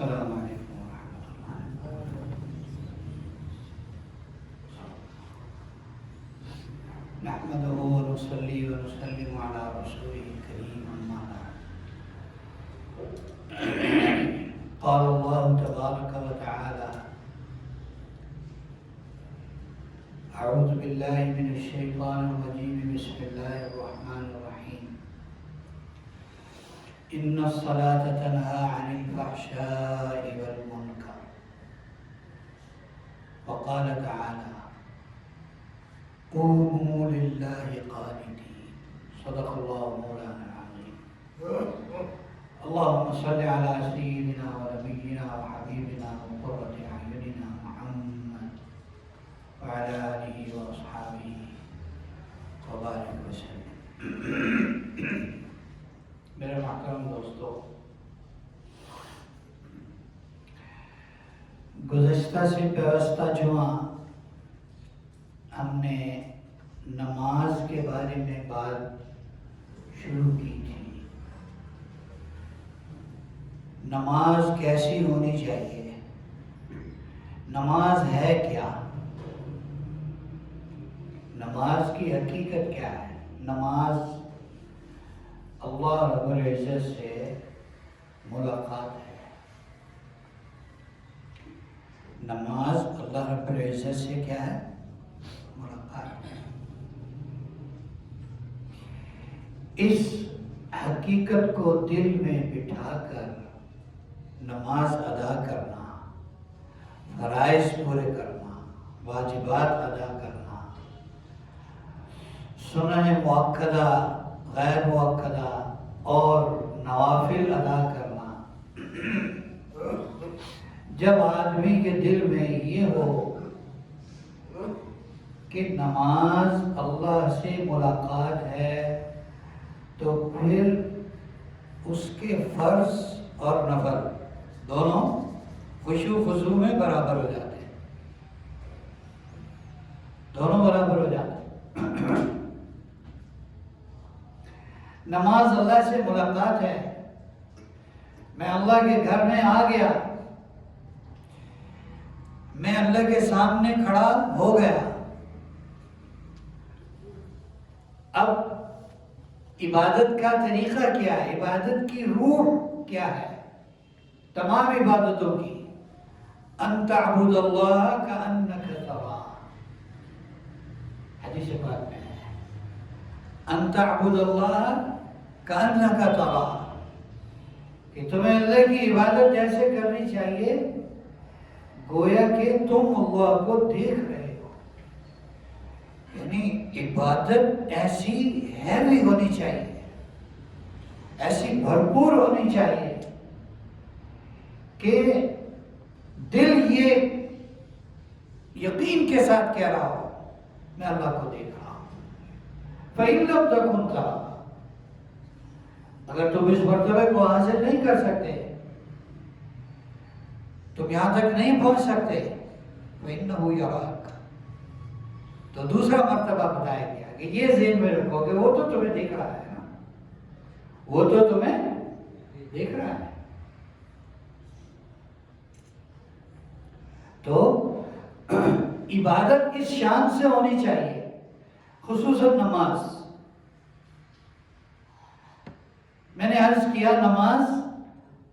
السلام علیکم ورحمۃ اللہ۔ نحمده ونصلي ونسلم على رسوله الكريم أما بعد۔ قال الله تبارك وتعالى: أعوذ بالله من الشيطان الرجيم، بسم الله الرحمن الرحيم۔ إن الصلاة تنهى عن الفحشاء والمنكر، وقال تعالى: قوموا لله قانتين۔ صدق الله مولانا العظيم۔ اللهم صل على سيدنا ونبينا وحبيبنا وقرة أعيننا محمد وعلى آله وأصحابه وبارك وسلم۔ میرے محترم دوستو، گزشتہ سے پیوستہ جمعہ ہم نے نماز کے بارے میں بات شروع کی تھی۔ نماز کیسی ہونی چاہیے، نماز ہے کیا، نماز کی حقیقت کیا ہے۔ نماز اللہ رب العزت سے ملاقات ہے۔ نماز اللہ رب العزت سے کیا ہے؟ ملاقات ہے۔ اس حقیقت کو دل میں بٹھا کر نماز ادا کرنا، فرائض پورے کرنا، واجبات ادا کرنا، سنن مؤکدہ، غیر مؤکدہ اور نوافل ادا کرنا، جب آدمی کے دل میں یہ ہو کہ نماز اللہ سے ملاقات ہے، تو پھر اس کے فرض اور نفل دونوں خشوع خضوع میں برابر ہو جاتے ہیں، دونوں برابر ہو جاتے ہیں۔ نماز اللہ سے ملاقات ہے۔ میں اللہ کے گھر میں آ گیا، میں اللہ کے سامنے کھڑا ہو گیا۔ اب عبادت کا طریقہ کیا ہے، عبادت کی روح کیا ہے تمام عبادتوں کی؟ ان تعبد اللہ کأنک تراہ، حدیث پاک میں ہے، ان تعبد اللہ کأنک تراہ، کہ تمہیں اللہ کی عبادت جیسے کرنی چاہیے گویا کہ تم اللہ کو دیکھ رہے ہو۔ یعنی عبادت ایسی ہیوی ہونی چاہیے، ایسی بھرپور ہونی چاہیے کہ دل یہ یقین کے ساتھ کہہ رہا ہو میں اللہ کو دیکھ رہا ہوں۔ فَإِن لَمْ تَكُنْ تَرَاهُ، اگر تم اس مرتبے کو حاصل نہیں کر سکتے، تم یہاں تک نہیں پہنچ سکتے، فَإِنَّهُ يَرَاكَ، تو دوسرا مرتبہ بتایا گیا کہ یہ ذہن میں رکھو کہ وہ تو تمہیں دیکھ رہا ہے نا، وہ تو تمہیں دیکھ رہا ہے۔ تو عبادت اس شان سے ہونی چاہیے، خصوصاً نماز۔ میں نے عرض کیا نماز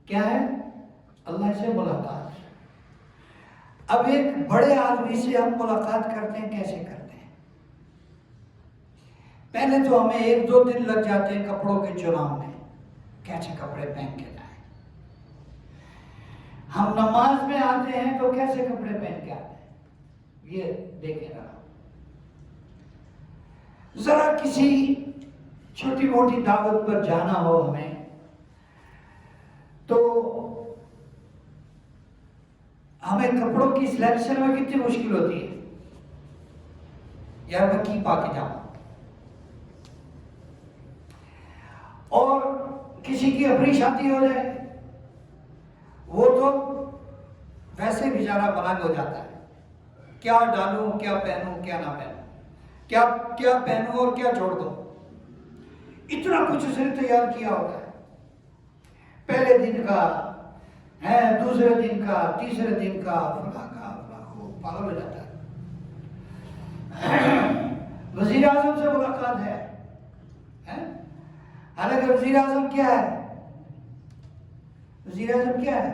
کیا ہے؟ اللہ سے ملاقات۔ اب ایک بڑے آدمی سے ہم ملاقات کرتے ہیں، کیسے کرتے ہیں؟ پہلے تو ہمیں 1-2 دن لگ جاتے ہیں کپڑوں کے چناؤ میں، کیسے کپڑے پہن کے جائیں۔ ہم نماز میں آتے ہیں تو کیسے کپڑے پہن کے آتے ہیں، یہ دیکھیں ذرا۔ ذرا کسی چھوٹی موٹی دعوت پر جانا ہو ہمیں، تو ہمیں کپڑوں کی سلیکشن میں کتنی مشکل ہوتی ہے، یار میں کی پا کے جاؤں۔ اور کسی کی اپنی شادی ہو جائے، وہ تو ویسے بیچارہ ملنگ ہو جاتا ہے، کیا ڈالوں، کیا پہنوں، کیا نہ پہنوں، کیا پہنوں اور کیا چھوڑ دوں، اتنا کچھ اس نے تیار کیا ہوتا ہے۔ پہلے دن کا ہے دوسرے دن کا تیسرے دن کا فلاں کو پاگل ہو جاتا ہے۔ وزیر اعظم سے ملاقات ہے، حالانکہ وزیر اعظم کیا ہے؟ وزیر اعظم کیا ہے؟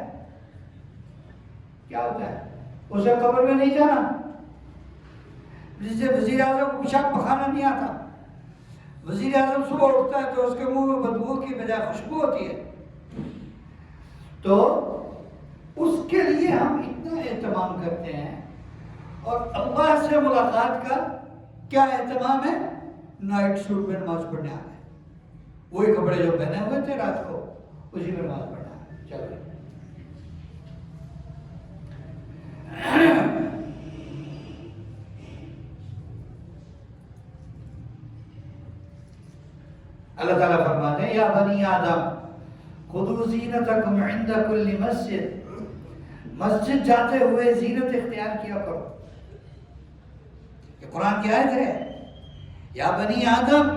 کیا ہوتا ہے؟ اسے قبر میں نہیں جانا، جس سے وزیر اعظم کو پیشاب پخانا نہیں آتا۔ وزیر اعظم صبح اٹھتا ہے تو اس کے منہ میں بدبو کی بجائے خوشبو ہوتی ہے، تو اس کے لیے ہم اتنا اہتمام کرتے ہیں۔ اور اللہ سے ملاقات کا کیا اہتمام ہے؟ نائٹ سوٹ میں نماز پڑھنے آ گئے، وہی کپڑے جو پہنے ہوئے تھے رات کو اسی میں نماز پڑھنا ہے، چلو۔ اللہ تعالیٰ فرماتے ہیں یا بنی آدم خذوا زینتکم عند کل مسجد، مسجد جاتے ہوئے زینت اختیار کیا کرو۔ یہ قرآن کی آیت ہے، یا بنی آدم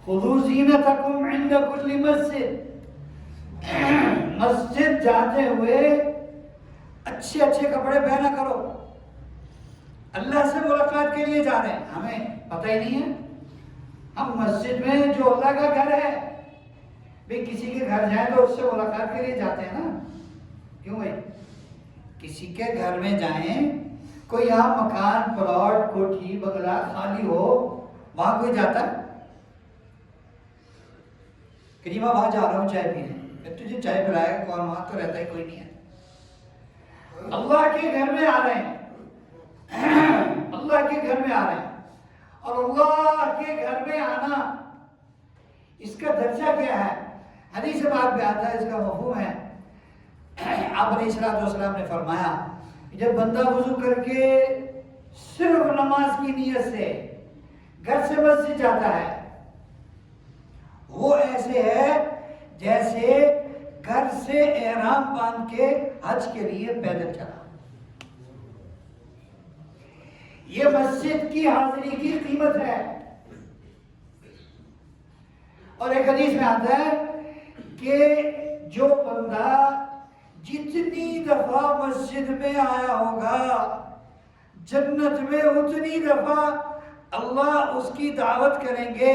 خذوا زینتکم عند کل مسجد، مسجد جاتے ہوئے اچھے اچھے کپڑے پہنا کرو۔ اللہ سے ملاقات کے لیے جا رہے ہیں، ہمیں پتہ ہی نہیں ہے، ہم مسجد میں جو اللہ کا گھر ہے بھی کسی کے گھر جائیں تو اس سے ملاقات کے لیے جاتے ہیں نا، کیوں بھائی؟ کسی کے گھر میں جائیں، کوئی یہاں مکان پلاٹ کوٹھی بنگلہ خالی ہو، وہاں کوئی جاتا ہے کہ جی میں وہاں جا رہا ہوں چائے پینے، تجھے چائے پلائے گا کون؟ وہاں تو رہتا ہی کوئی نہیں ہے۔ اللہ کے گھر میں آ رہے ہیں، اللہ کے گھر میں آ رہے ہیں، اور اللہ کے گھر میں آنا اس کا درجہ کیا ہے؟ حدیث پاک میں آتا ہے، اس کا مفہوم ہے، آپ علیہ السلام نے فرمایا جب بندہ وضو کر کے صرف نماز کی نیت سے گھر سے مسجد جاتا ہے، وہ ایسے ہے جیسے گھر سے احرام باندھ کے حج کے لیے پیدل چلا۔ یہ مسجد کی حاضری کی قیمت ہے۔ اور ایک حدیث میں آتا ہے کہ جو بندہ جتنی دفعہ مسجد میں آیا ہوگا جنت میں اتنی دفعہ اللہ اس کی دعوت کریں گے۔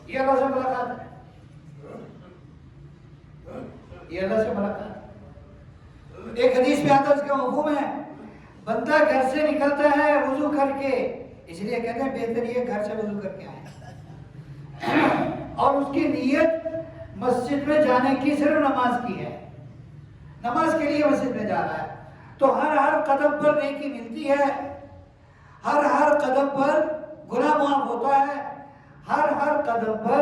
یہ اللہ سے ملاقات ہے، یہ اللہ سے ملاقات۔ ایک حدیث میں آتا ہے، اس کا مفہوم ہے بندہ گھر سے نکلتا ہے وضو کر کے، اس لیے کہتے ہیں بہتر یہ گھر سے وضو کر کے آئے، اور اس کی نیت مسجد میں جانے کی صرف نماز کی ہے، نماز کے لیے مسجد میں جا رہا ہے، تو ہر قدم پر نیکی ملتی ہے، ہر قدم پر گناہ معاف ہوتا ہے، ہر قدم پر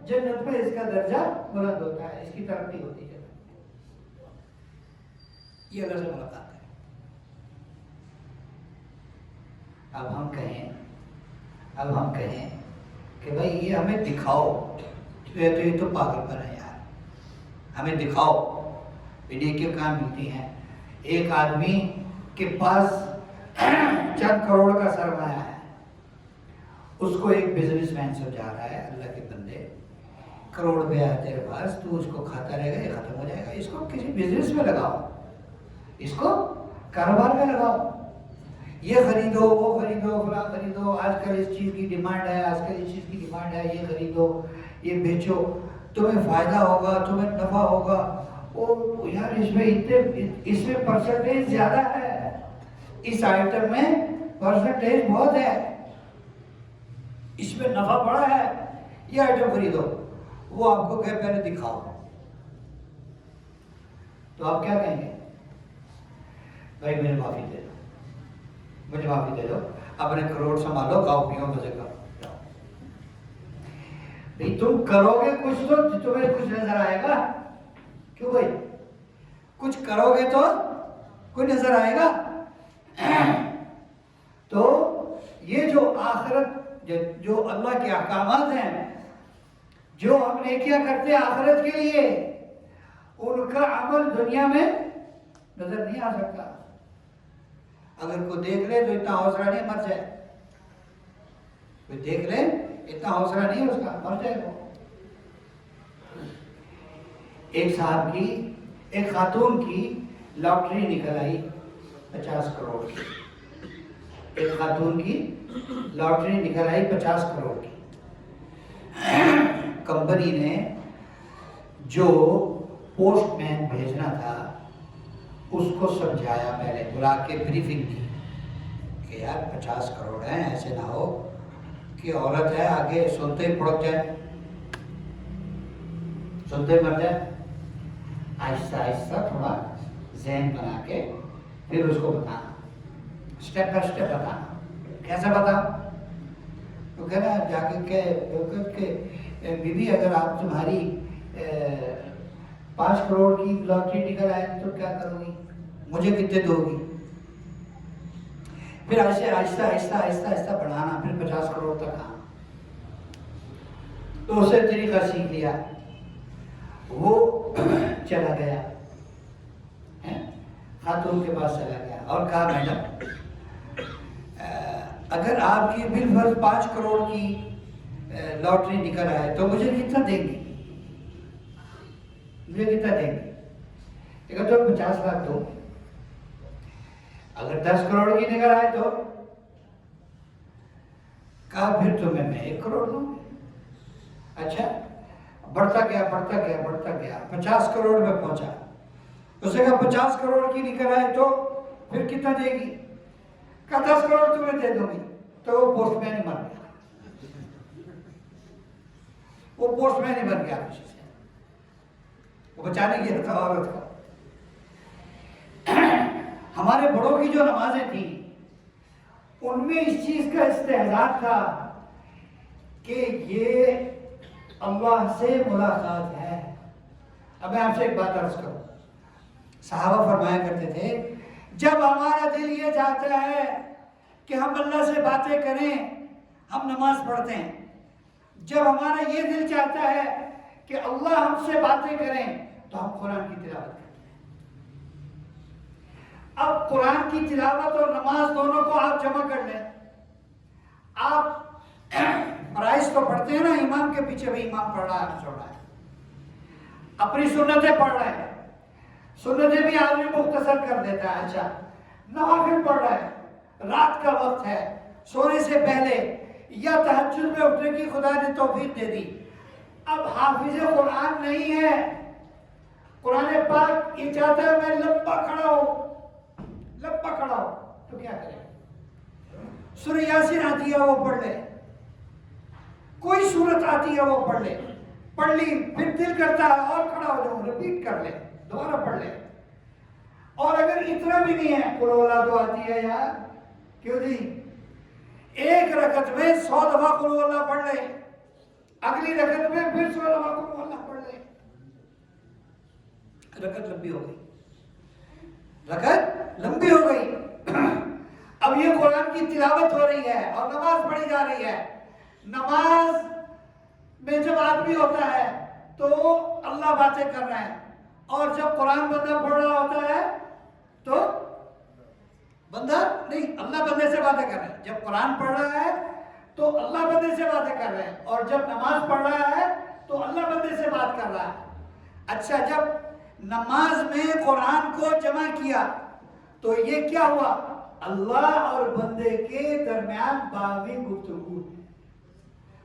جنت میں اس کا درجہ بلند ہوتا ہے، اس کی ترقی ہوتی ہے۔ یہ اللہ سے ملاقات ہے۔ اب ہم کہیں کہ بھائی یہ ہمیں دکھاؤ، یہ تو پاگل پر ہے یار، ہمیں دکھاؤ نیکیاں کہاں ملتی ہیں۔ ایک آدمی کے پاس چند کروڑ کا سرمایہ ہے، اس کو ایک بزنس مین سمجھا رہا ہے، اللہ کے بندے کروڑ روپیہ ہے تیرے پاس، تو اس کو کھاتا رہے گا، یہ ختم ہو جائے گا، اس کو کسی بزنس میں لگاؤ، اس کو کاروبار میں لگاؤ، یہ خریدو وہ خریدو فلاں خریدو، آج کل اس چیز کی ڈیمانڈ ہے، آج کل اس چیز کی ڈیمانڈ ہے، یہ خریدو یہ بیچو، تمہیں فائدہ ہوگا، تمہیں نفع ہوگا۔ او یار اس میں پرسنٹیج زیادہ ہے، اس آئٹم میں پرسنٹیج بہت ہے، اس میں نفع بڑا ہے، یہ آئٹم خریدو۔ وہ آپ کو کہے پہلے دکھاؤ، تو آپ کیا کہیں گے؟ بھائی مجھے معافی دے دو، مجھے معافی دے دو، اپنے کروڑ سنبھالو، کھاؤ پیو مزے کرو۔ بھائی تم کرو گے کچھ تو تمہیں کچھ نظر آئے گا، کیوں بھائی؟ کچھ کرو گے تو کوئی نظر آئے گا۔ تو یہ جو آخرت، جو اللہ کے احکامات ہیں، جو ہم نیکیاں کرتے ہیں آخرت کے لیے، ان کا عمل دنیا میں نظر نہیں آ سکتا۔ اگر کوئی دیکھ لے تو اتنا حوصلہ نہیں، مر جائے، کوئی دیکھ لے اتنا حوصلہ نہیں اس کا، مر جائے وہ۔ ایک خاتون کی لاٹری نکل آئی 50 کروڑ کی. ایک خاتون کی لاٹری نکل آئی 50 کروڑ کی. کمپنی نے جو پوسٹ مین بھیجنا تھا اس کو سمجھایا، پہلے بلا کے بریفنگ دی کہ یار 50 کروڑ ہیں، ایسے نہ ہو کہ عورت ہے آگے سنتے ہی پڑک جائے، سنتے ہی مر جائے. آہستہ آہستہ تھوڑا ذہن بنا کے پھر اس کو بتانا، اسٹیپ بائی اسٹیپ بتانا. کیسے بتا؟ تو کہنا جا کے بیوی اگر آپ تمہاری 5 کروڑ کی لاٹری نکل آئے تو کیا کرو گی؟ مجھے کتنے دو گی؟ پھر ایسے آہستہ آہستہ آہستہ آہستہ بڑھانا، پھر 50 کروڑ تک آنا. تو اسے طریقہ سیکھ لیا، وہ چلا گیا، خاتون کے پاس چلا گیا اور کہا میڈم اگر آپ کی بالفرض 5 کروڑ کی لاٹری نکل آئے تو مجھے کتنا دیں گی؟ مجھے کتنا دیں گی؟ اگر تو 50 لاکھ دو. اگر 10 کروڑ کی نکل آئے تو کہا پھر تمہیں میں 1 کروڑ دوں گی. اچھا، بڑھتا گیا بڑھتا گیا بڑھتا گیا، 50 کروڑ میں پہنچا. اس نے کہا 50 کروڑ کی نکل آئے تو پھر کتنا دے گی؟ کہا 10 کروڑ تمہیں دے دوں گی. تو وہ پوسٹ مین ہی مر گیا، وہ پوسٹ مین ہی مر گیا کسی سے، وہ بچانے گیا تھا عورت کو. ہمارے بڑوں کی جو نمازیں تھیں ان میں اس چیز کا استحضار تھا کہ یہ اللہ سے ملاقات ہے. اب میں آپ سے ایک بات عرض کروں، صحابہ فرمایا کرتے تھے جب ہمارا دل یہ چاہتا ہے کہ ہم اللہ سے باتیں کریں ہم نماز پڑھتے ہیں. جب ہمارا یہ دل چاہتا ہے کہ اللہ ہم سے باتیں کریں تو ہم قرآن کی تلاوت کرتے ہیں. اب قرآن کی تلاوت اور نماز دونوں کو آپ جمع کر لیں. آپ فرائض تو پڑھتے ہیں نا، امام کے پیچھے بھی امام پڑھ رہا ہے چھوڑ رہا ہے، اپنی سنتیں پڑھ رہے ہیں، سنتیں بھی آدمی مختصر کر دیتا ہے. اچھا، نوافل پڑھ رہا ہے، رات کا وقت ہے، سونے سے پہلے یا تہجد میں اٹھنے کی خدا نے توفیق دے دی. اب حافظ قرآن نہیں ہے، قرآن پاک یہ چاہتا ہے میں لمبا کھڑا ہوں، لمبا کھڑا ہوں، تو کیا کرے؟ سورہ یاسین آتی ہے وہ پڑھ لے، کوئی سورت آتی ہے وہ پڑھ لے، پڑھ لی، پھر دل کرتا ہے اور کھڑا ہو جاؤں، ریپیٹ کر لے، دوبارہ پڑھ لے. اور اگر اتنا بھی نہیں ہے، قل هو اللہ تو آتی ہے یار، کیوں جی؟ ایک رکعت میں 100 دفعہ قل هو اللہ پڑھ لے، اگلی رکعت میں پھر 100 دفعہ قل هو اللہ پڑھ لے. رکعت لمبی ہو گئی، رکعت لمبی ہو گئی. اب یہ قرآن کی تلاوت ہو رہی ہے اور نماز پڑھی جا رہی ہے. نماز میں جب آدمی ہوتا ہے تو اللہ باتیں کر رہا ہے، اور جب قرآن بندہ پڑھ رہا ہوتا ہے تو بندہ نہیں، اللہ بندے سے باتیں کر رہا ہے. جب قرآن پڑھ رہا ہے تو اللہ بندے سے باتیں کر رہے ہیں، اور جب نماز پڑھ رہا ہے تو اللہ بندے سے بات کر رہا ہے. اچھا، جب نماز میں قرآن کو جمع کیا تو یہ کیا ہوا؟ اللہ اور بندے کے درمیان باغی گفتگو،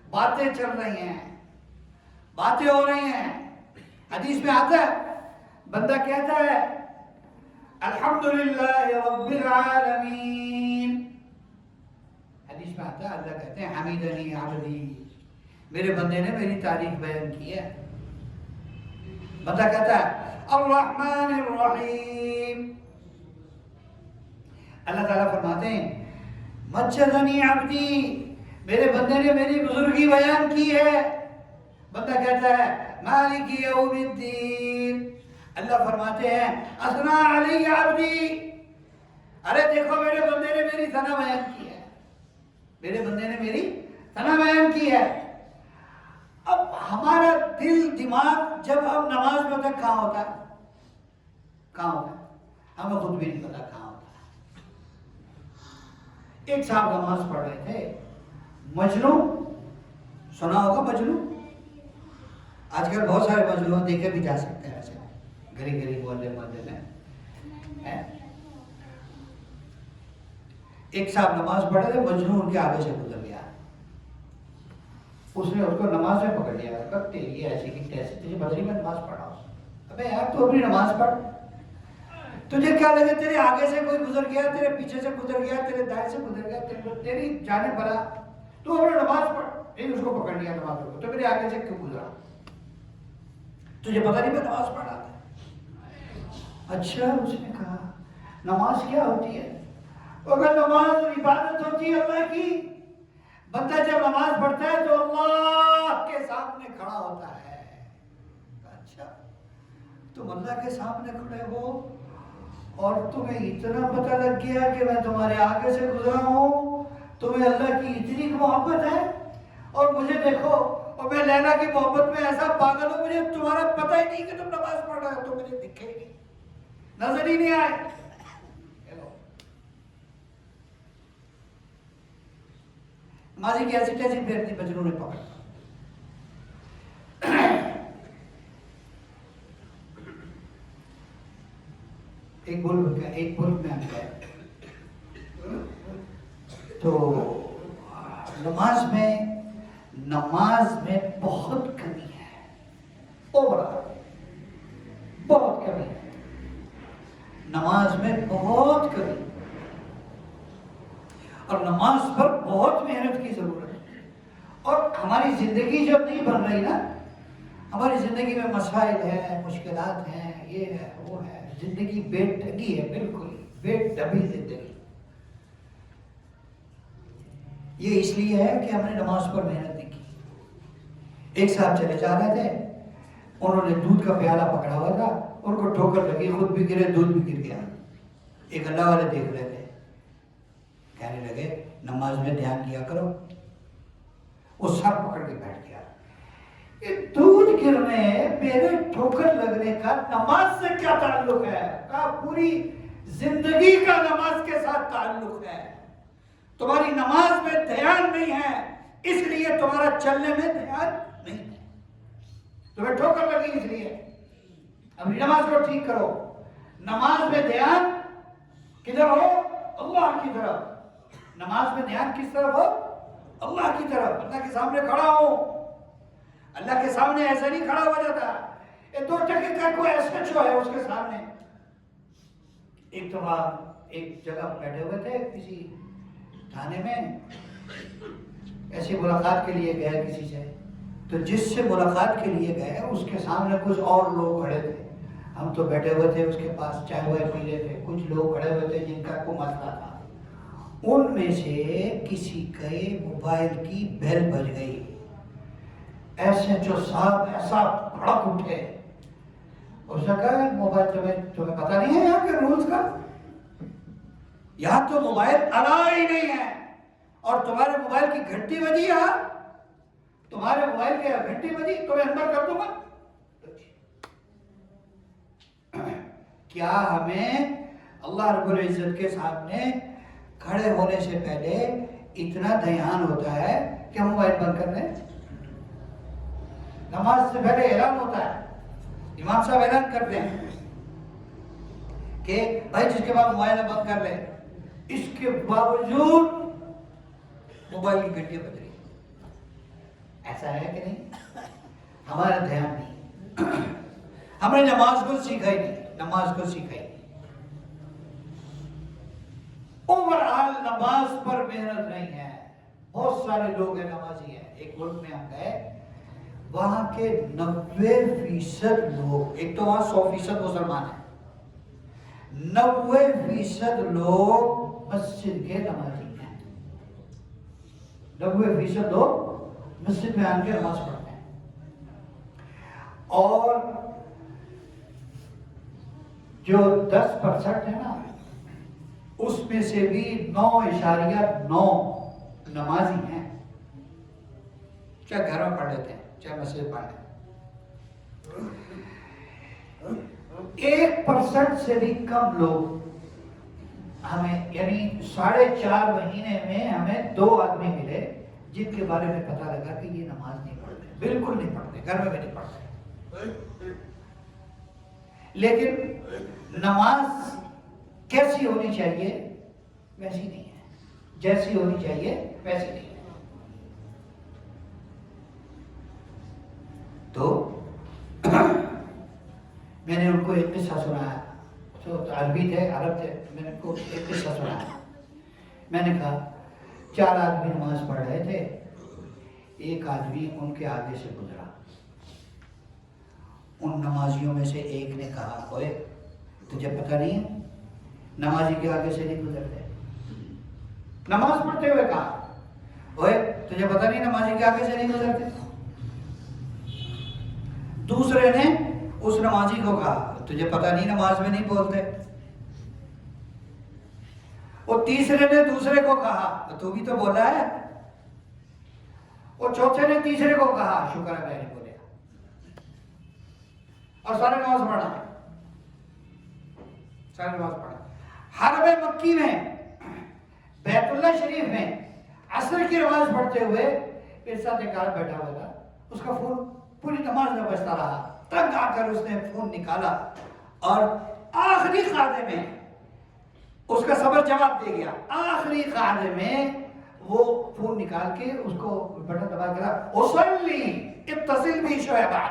باتیں چل رہی ہیں، باتیں ہو رہی ہیں. حدیث میں آتا ہے بندہ کہتا ہے الحمدللہ رب العالمین. حدیث میں آتا ہے اللہ کہتے ہیں حمیدنی عبدی، میرے بندے نے میری تعریف بیان کی ہے. بندہ کہتا ہے الرحمن الرحیم. اللہ تعالیٰ فرماتے ہیں مجدنی عبدی، میرے بندے نے میری بزرگی بیان کی ہے. بندہ کہتا ہے مالک یوم الدین. اللہ فرماتے ہیں اثنا علی عبدی، ارے دیکھو میرے بندے نے میری ثنا بیان کی ہے، میرے بندے نے میری ثنا بیان کی ہے. اب ہمارا دل دماغ جب ہم نماز میں تک کہاں ہوتا ہے؟ کہاں ہوتا ہے؟ ہمیں خود بھی نہیں پتا کہاں ہوتا ہے. ایک صاحب نماز پڑھ رہے تھے، مجنو، سنا ہوگا مجنو، آج کل بہت سارے مجنون دیکھے بھی جا سکتے ہیں ایسے گلی گلی محلے محلے میں. ایک صاحب نماز پڑھ رہے تھے, مجنون ان کے آگے سے گزر گیا. اس نے اس کو نماز میں پکڑ لیا. کب یہ ایسی کی کیسے تجھے پتہ نہیں میں نماز پڑھ رہا ہوں؟ ابے یار تو اپنی نماز پڑھ. تجھے کیا لگے تیرے آگے سے کوئی گزر گیا, تیرے پیچھے سے گزر گیا, تیرے دائیں سے گزر گیا, تیری جانب بھلا, تو اپنی نماز پڑھ. نہیں اس کو پکڑ لیا نماز کو, تو میرے آگے سے کیوں گزرا؟ تجھے پتہ نہیں میں نماز پڑھ رہا تھا. اچھا, اس نے کہا نماز کیا ہوتی ہے؟ اگر نماز عبادت ہوتی ہے اللہ کی, بندہ جب نماز پڑھتا ہے تو اللہ کے سامنے کھڑا ہوتا ہے. اچھا, تم اللہ کے سامنے کھڑے ہو اور تمہیں اتنا پتہ لگ گیا کہ میں تمہارے آگے سے گزرا ہوں, تمہیں اللہ کی اتنی محبت ہے, اور مجھے دیکھو اور میں لیلا کی محبت میں ایسا پاگل ہوں, مجھے تمہارا پتہ ہی نہیں کہ تم نماز پڑھ رہے ہو, تو مجھے دکھے ہی نہیں, نظر ہی نہیں آئے. ماضی کی ایسی کیسی پھیر تھی, مجنون نے پکڑا. ایک ملک میں ہم گئے تو نماز میں بہت کمی ہے, بہت کمی ہے نماز میں, بہت کمی, اور نماز پر بہت محنت کی ضرورت ہے. اور ہماری زندگی جب نہیں بن رہی نا, ہماری زندگی میں مسائل ہیں, مشکلات ہیں, یہ ہے وہ ہے, زندگی بے ڈھگی ہے, بالکل بے ڈبی زندگی. یہ اس لیے ہے کہ ہم نے نماز پر محنت نہیں کی. ایک صاحب چلے جا رہے تھے, انہوں نے دودھ کا پیالہ پکڑا ہوا تھا, ان کو ٹھوکر لگی, خود بھی گرے, دودھ بھی گر گیا. ایک اللہ والے دیکھ رہے تھے, کہنے لگے نماز میں دھیان دیا کرو. وہ سر پکڑ کے بیٹھ گیا. یہ دودھ گرنے, میرے ٹھوکر لگنے کا نماز سے کیا تعلق ہے؟ کہا پوری زندگی کا نماز کے ساتھ تعلق ہے. تمہاری نماز میں دھیان نہیں ہے, اس لیے تمہارا چلنے میں دھیان نہیں ہے. تمہیں ٹھوکر لگی اس لیے. اپنی نماز کو ٹھیک کرو. نماز میں دھیان کدھر ہو؟ اللہ کی طرف. نماز میں دھیان کس طرف ہو؟ اللہ کی طرف. اللہ کے سامنے کھڑا ہو. اللہ کے سامنے ایسا نہیں کھڑا ہو جاتا. یہ 2 ٹکے کا کوئی ایسا جو ہے اس کے سامنے. ایک تو ایک جگہ بیٹھے ہوئے تھے کسی تھانے میں, ایسی ملاقات کے لیے گئے کسی سے, تو جس سے ملاقات کے لیے گئے اس کے سامنے کچھ اور لوگ کھڑے تھے. ہم تو بیٹھے ہوئے تھے, اس کے پاس چائے وائے پی رہے تھے. کچھ لوگ کھڑے ہوئے تھے جن کا کوئی مسئلہ تھا. ان میں سے کسی کے موبائل کی بیل بج گئی. ایسے جو صاحب ایسا بھڑک اٹھے, اس نے کہا موبائل تمہیں پتہ نہیں ہے یہاں کے رولز کا؟ یہاں تو موبائل الاؤ ہی نہیں ہے, اور تمہارے موبائل کی گھنٹی بجی, یہاں تمہارے موبائل کی گھنٹی بجی, تمہیں اندر کر دوں گا. کیا ہمیں اللہ رب العزت کے سامنے کھڑے ہونے سے پہلے اتنا دھیان ہوتا ہے کہ ہم موبائل بند کر لیں؟ نماز سے پہلے اعلان ہوتا ہے, امام صاحب اعلان کرتے ہیں کہ بھائی جس کے بعد موبائل بند کر لے. اس کے باوجود موبائل کی گھنٹیاں بج رہی. ایسا ہے کہ نہیں؟ ہمارا دھیان نہیں. ہم نے نماز کو سیکھا ہی نہیں. اوورآل نماز پر محنت نہیں ہے. بہت سارے لوگ ہیں نمازی ہیں. ایک ملک میں ہم گئے, وہاں کے 90% لوگ, ایک تو وہاں 100% مسلمان ہیں, 90% لوگ مسجد کے نمازی ہیں. 90% لوگ مسجد میں آ کے نماز پڑھتے ہیں. اور جو 10% ہے نا, اس میں سے بھی 9.9 نمازی ہیں. چاہے گھر میں پڑھ لیتے ہیں, چاہے مسجد پڑھ لیتے ہیں. 1% سے بھی کم لوگ ہمیں, یعنی 4.5 مہینے میں ہمیں 2 آدمی ملے جن کے بارے میں پتہ لگا کہ یہ نماز نہیں پڑھتے, بالکل نہیں پڑھتے, گھر میں بھی نہیں پڑھتے. لیکن نماز کیسی ہونی چاہیے ویسی نہیں ہے، جیسی ہونی چاہیے ویسی نہیں ہے. تو میں نے ان کو ایک قصہ سنایا، جو عربی تھے، عرب تھے، میں نے ان کو ایک قصہ سنایا. میں نے کہا 4 آدمی نماز پڑھ رہے تھے، ایک آدمی ان کے آگے سے گزرا. ان نمازیوں میں سے ایک نے کہا، اوئے تجھے پتہ نہیں ہے نمازی کے آگے سے نہیں گزرتے؟ نماز پڑھتے ہوئے کہا، اوئے تجھے پتہ نہیں نمازی کے آگے سے نہیں گزرتے؟ دوسرے نے اس نمازی کو کہا، تجھے پتہ نہیں نماز میں نہیں بولتے؟ اور تیسرے نے دوسرے کو کہا، تو بھی تو بولا ہے. اور چوتھے نے تیسرے کو کہا، شکر ہے میں نے بولیا. اور سارے نماز پڑھا، سارے نماز پڑھا. حرم مکی میں، بیت اللہ شریف میں عصر کی نماز پڑھتے ہوئے میرے ساتھ ایک آدمی بیٹھا ہوا تھا. اس کا فون پوری نماز میں بجتا رہا. تنگ آ کر اس نے فون نکالا اور آخری قاعدے میں اس کا صبر جواب دے گیا. آخری قاعدے میں وہ فون نکال کے اس کو بٹن دبا کے رہا، اصلی اتصل بھی شعبہ،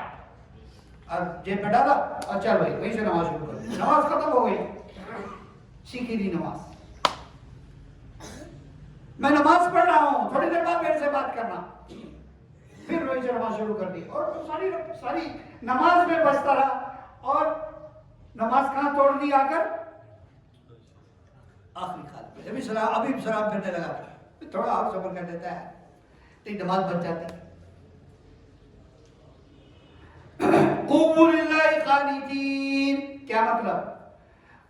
اور جیب میں ڈالا اور چل بھائی وہیں سے نماز شروع کر دی. نماز ختم ہو گئی، سیکھی دی نماز. میں نماز پڑھ رہا ہوں، تھوڑی دیر بعد میرے سے بات کرنا، پھر وہیں سے نماز شروع کر دی. اور ساری نماز میں بجتا رہا. اور نماز کہاں توڑ دی آ کر؟ آخری خالی میں. ابھی سلام پھرنے لگا، تھوڑا اور صبر کر دیتا ہے تو نماز بچ جاتی. قوموا للہ قانتین، کیا مطلب؟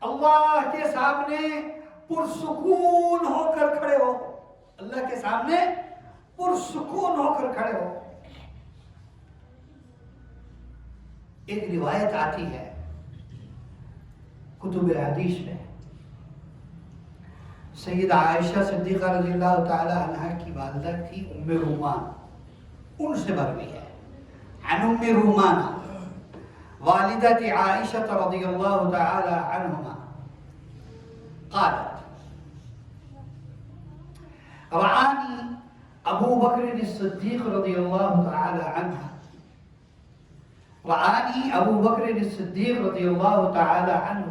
اللہ کے سامنے پرسکون ہو کر کھڑے ہو. اللہ کے سامنے پرسکون ہو کر کھڑے ہو. ایک روایت آتی ہے کتب حدیث میں، سیدہ عائشہ صدیقہ رضی اللہ تعالی عنہ کی والدہ تھی ام رومان، ان سے مروی ہے. عن ام رومان والدت عائشہ رضی اللہ تعالی عنہما قالت رعانی ابو بکر الصدیق رضی اللہ تعالی عنہ، رعانی ابو بکر الصدیق رضی اللہ تعالی عنہ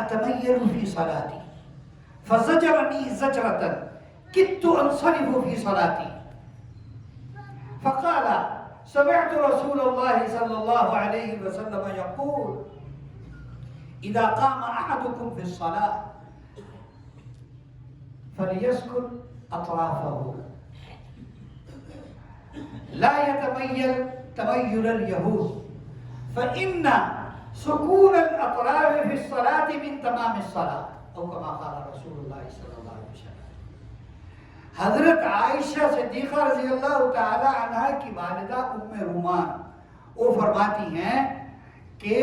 اتمیر فی صلاتی فزجرنی زجرة كدت انصرف في صلاتي فقال سمعت رسول الله صلى الله عليه وسلم يقول إذا قام أحدكم في الصلاة فليسكن أطرافه لا يتميل تميل اليهود فإن سكون الأطراف في الصلاة من تمام الصلاة او کما قال رسول اللہ صلی اللہ علیہ وسلم. حضرت عائشہ صدیقہ رضی اللہ تعالی عنہ کی والدہ ام رومان وہ فرماتی ہیں کہ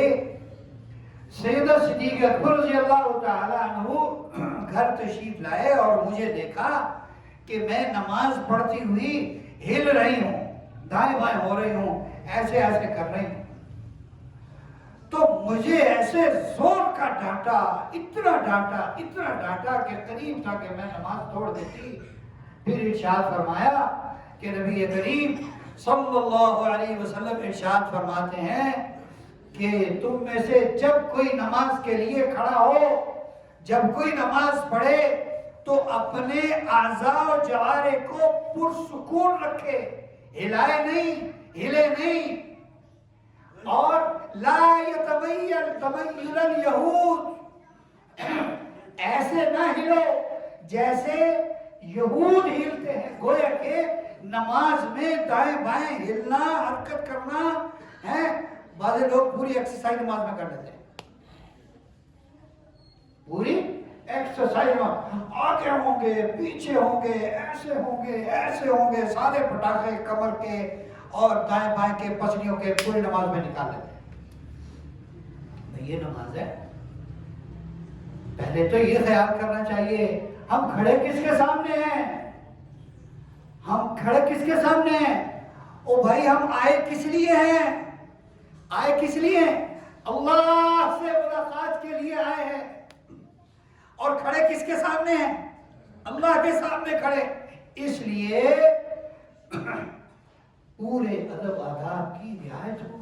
سیدہ صدیق اکبر رضی اللہ تعالی عنہ گھر تشریف لائے اور مجھے دیکھا کہ میں نماز پڑھتی ہوئی ہل رہی ہوں، دائیں بائیں ہو رہی ہوں، ایسے ایسے کر رہی ہوں. تو مجھے ایسے زور کا ڈانٹا، اتنا ڈانٹا کہ قریب تھا کہ میں نماز توڑ دیتی. پھر ارشاد فرمایا کہ نبی کریم صلی اللہ علیہ وسلم ارشاد فرماتے ہیں کہ تم میں سے جب کوئی نماز کے لیے کھڑا ہو، جب کوئی نماز پڑھے تو اپنے اعضاء و جوارح کو پرسکون رکھے، ہلائے نہیں، ہلے نہیں. اور لا یتمیل تمیل الیہود، ایسے نہ ہلو جیسے یہود ہلتے ہیں. گویا کہ نماز میں دائیں بائیں ہلنا، حرکت کرنا ہے. بعض لوگ پوری ایکسرسائز نماز میں کر لیتے ہیں، پوری ایکسرسائز آگے ہوں گے، پیچھے ہوں گے، ایسے ہوں گے، ایسے ہوں گے، سارے پٹاخے کمر کے اور دائیں بائیں کے پسلیوں کے پوری نماز میں نکال لیتے ہیں. یہ نماز ہے؟ پہلے تو یہ خیال کرنا چاہیے ہم کھڑے کس کے سامنے ہیں، ہم کھڑے کس کے سامنے ہیں. او بھائی ہم آئے کس لیے ہیں؟ آئے کس لیے؟ اللہ سے ملاقات کے لیے آئے ہیں. اور کھڑے کس کے سامنے ہیں؟ اللہ کے سامنے کھڑے. اس لیے پورے ادب آداب کی رعایت ہو.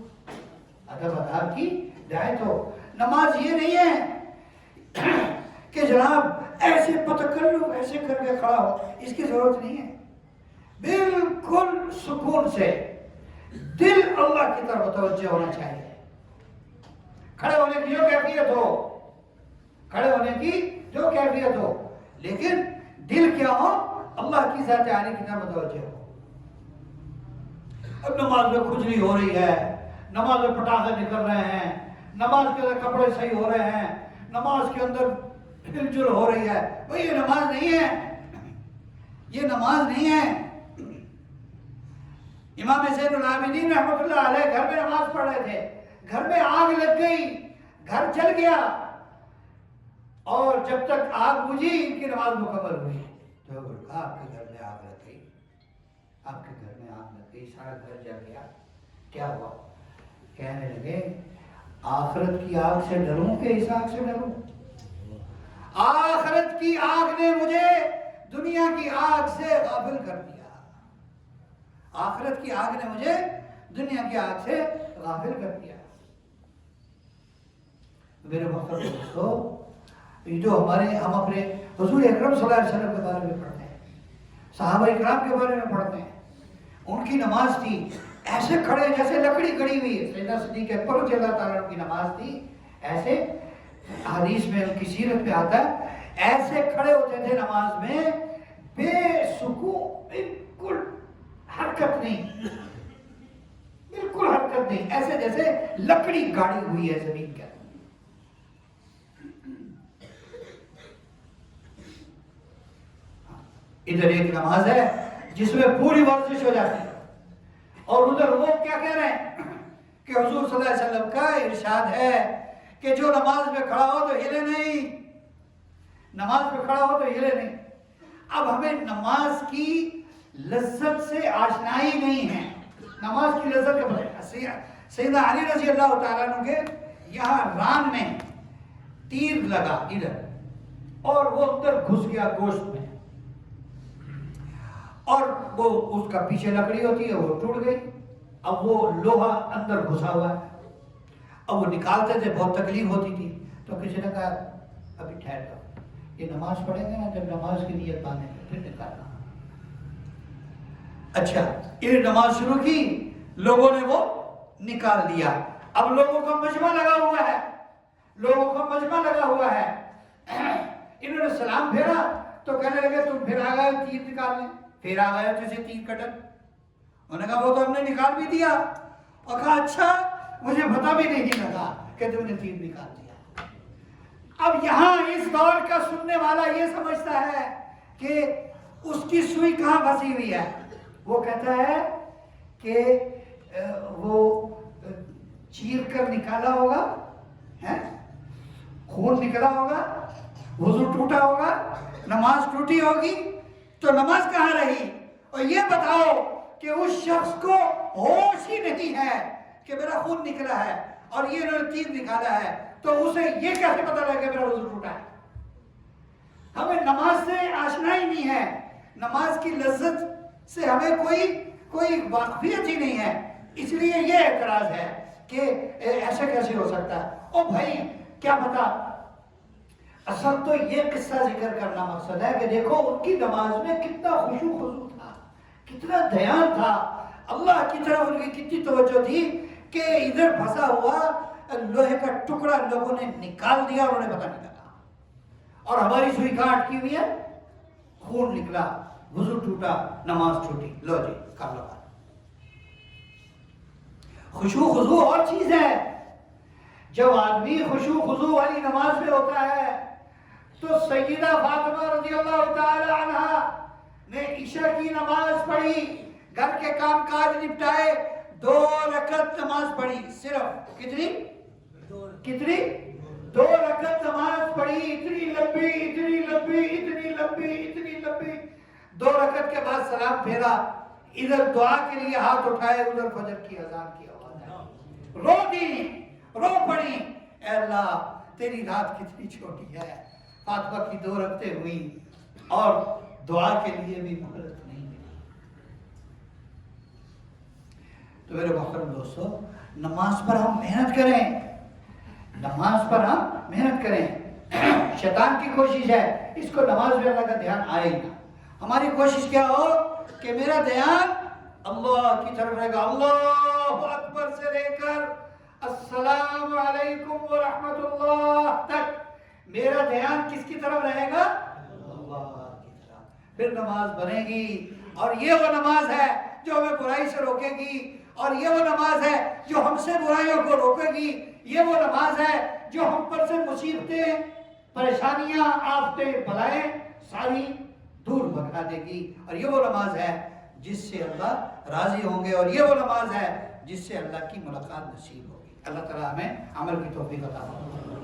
ادب آداب کی رعایت ہو. نماز یہ نہیں ہے کہ جناب ایسے پتکلو ایسے کر کے کھڑا ہو، اس کی ضرورت نہیں ہے. بالکل سکون سے دل اللہ کی طرف متوجہ ہونا چاہیے. کھڑے ہونے کی جو کیفیت ہو، کھڑے ہونے کی جو کیفیت ہو، لیکن دل کیا ہو؟ اللہ کی ذات عالی کی طرف متوجہ ہو. اب نماز میں کھجلی ہو رہی ہے، نماز میں پٹاخے نکل رہے ہیں، نماز کے اندر کپڑے صحیح ہو رہے ہیں، نماز کے اندر ہل جل ہو رہی ہے، بھئی یہ نماز نہیں ہے. یہ نماز نہیں ہے. امام زین العابدین رحمۃ اللہ علیہ گھر میں نماز پڑھ رہے تھے، گھر میں آگ لگ گئی، گھر جل گیا، اور جب تک آگ بجھی ان کی نماز مکمل ہوئی. تو آپ کے گھر میں آگ لگ گئی، آپ کے گھر میں آگ لگ گئی، سارا گھر جل گیا. کیا ہوا؟ کہنے لگے آخرت کی آگ سے ڈروں کہ اس آگ سے ڈروں؟ آخرت کی آگ نے مجھے دنیا کی آگ سے غافل کر دیا. آخرت کی آگ نے مجھے دنیا کی آگ سے غافل کر دیا. میرے محترم دوستو، جو ہم اپنے حضور اکرم صلی اللہ علیہ وسلم کے بارے میں پڑھتے ہیں، صحابہ اکرام کے بارے میں پڑھتے ہیں، ان کی نماز تھی ایسے کھڑے جیسے لکڑی گڑی ہوئی ہے. سیدنا صدیق اکبر رضی اللہ تعالیٰ عنہ کی نماز تھی ایسے، حدیث میں ان کی سیرت میں آتا ہے ایسے کھڑے ہوتے تھے نماز میں، بے سکون، بالکل حرکت نہیں، بالکل حرکت نہیں، ایسے جیسے لکڑی گاڑی ہوئی ہے زمین کے اندر. ادھر ایک نماز ہے جس میں پوری ورزش ہو جاتی ہے، اور ادھر وہ کیا کہہ رہے ہیں کہ حضور صلی اللہ علیہ وسلم کا ارشاد ہے کہ جو نماز میں کھڑا ہو تو ہلے نہیں، نماز میں کھڑا ہو تو ہلے نہیں. اب ہمیں نماز کی لذت سے آشنائی نہیں ہے. نماز کی لذت کے بارے سیدنا علی رضی اللہ تعالیٰ عنہ کے یہاں ران میں تیر لگا ادھر، اور وہ اندر گھس گیا گوشت میں، اور وہ اس کا پیچھے لکڑی ہوتی ہے وہ ٹوٹ گئی. اب وہ لوہا اندر گھسا ہوا ہے، اب وہ نکالتے تھے بہت تکلیف ہوتی تھی. تو کسی نے کہا ابھی ٹھہر جاؤ، یہ نماز پڑھیں گے نا، جب نماز کی نیت باندھیں گے پھر نکالنا. اچھا، یہ نماز شروع کی، لوگوں نے وہ نکال دیا. اب لوگوں کا مجمع لگا ہوا ہے، لوگوں کا مجمع لگا ہوا ہے. انہوں نے سلام پھیرا تو کہنے لگے تم پھر آ گئے تیر نکال لیں، پھر آ گئے جیسے تیر کٹن. انہوں نے کہا وہ تو ہم نے نکال بھی دیا، اور کہا اچھا مجھے پتہ بھی نہیں لگا کہ تم نے تیر نکال دیا. اب یہاں اس دور کا سننے والا یہ سمجھتا ہے کہ اس کی سوئی کہاں پھنسی ہوئی ہے. وہ کہتا ہے کہ وہ چیر کر نکالا ہوگا، خون نکلا ہوگا، وضو ٹوٹا ہوگا، نماز ٹوٹی ہوگی، تو نماز کہاں رہی؟ اور یہ بتاؤ کہ اس شخص کو ہوش ہی نہیں ہے کہ میرا خون نکلا ہے اور یہ انہوں نے تیر نکالا ہے، تو اسے یہ کیسے پتہ لگا کہ میرا وضو ٹوٹا ہے؟ ہمیں نماز سے آشنائی نہیں ہے، نماز کی لذت سے ہمیں کوئی واقفیت ہی نہیں ہے. اس لیے یہ اعتراض ہے کہ ایسا کیسے ہو سکتا ہے. او بھائی کیا پتا، اصل تو یہ قصہ ذکر کرنا مقصد ہے کہ دیکھو ان کی نماز میں کتنا خشوع خضوع تھا، کتنا دھیان تھا، اللہ کی طرف ان کی کتنی توجہ تھی کہ ادھر پھنسا ہوا لوہے کا ٹکڑا لوگوں نے نکال دیا اور انہیں پتہ نہیں لگا. اور ہماری سوئی کہاں اٹکی ہوئی ہے؟ خون نکلا، وضو ٹوٹا، نماز ٹوٹی، لو جی کر لو. خشوع خضوع اور چیز ہے. جب آدمی خشوع خضوع والی نماز میں ہوتا ہے تو سیدہ فاطمہ رضی اللہ تعالی عنہ نے عشاء کی نماز پڑھی، گھر کے کام کاج نپٹائے، 2 رکعت نماز پڑھی. صرف کتنی 2 رکعت نماز پڑھی، اتنی لمبی اتنی لمبی اتنی لمبی اتنی لمبی. 2 رکعت کے بعد سلام پھیرا، ادھر دعا کے لیے ہاتھ اٹھائے، ادھر فجر کی اذان کی آواز ہے. رو دی، رو پڑی، اے اللہ تیری رات کتنی چھوٹی ہے، فاطمہ کی 2 رکعتیں ہوئی اور دعا کے لیے بھی مہلت نہیں ملی۔ تو میرے محترم دوستو، نماز پر ہم محنت کریں، نماز پر ہم محنت کریں۔ شیطان کی کوشش ہے اس کو نماز میں اللہ کا دھیان آئے گا، ہماری کوشش کیا ہو کہ میرا دھیان اللہ کی طرف رہے گا، اللہ اکبر سے لے کر السلام علیکم ورحمت اللہ تک میرا دھیان کس کی طرف رہے گا؟ اللہ کی طرف۔ پھر نماز بنے گی، اور یہ وہ نماز ہے جو ہمیں برائی سے روکے گی، اور یہ وہ نماز ہے جو ہم سے برائیوں کو روکے گی، یہ وہ نماز ہے جو ہم پر سے مصیبتیں، پریشانیاں، آفتیں، بلائیں ساری دور بھگا دے گی، اور یہ وہ نماز ہے جس سے اللہ راضی ہوں گے، اور یہ وہ نماز ہے جس سے اللہ کی ملاقات نصیب ہوگی۔ اللہ تعالیٰ ہمیں عمل کی توفیق عطا فرمائے۔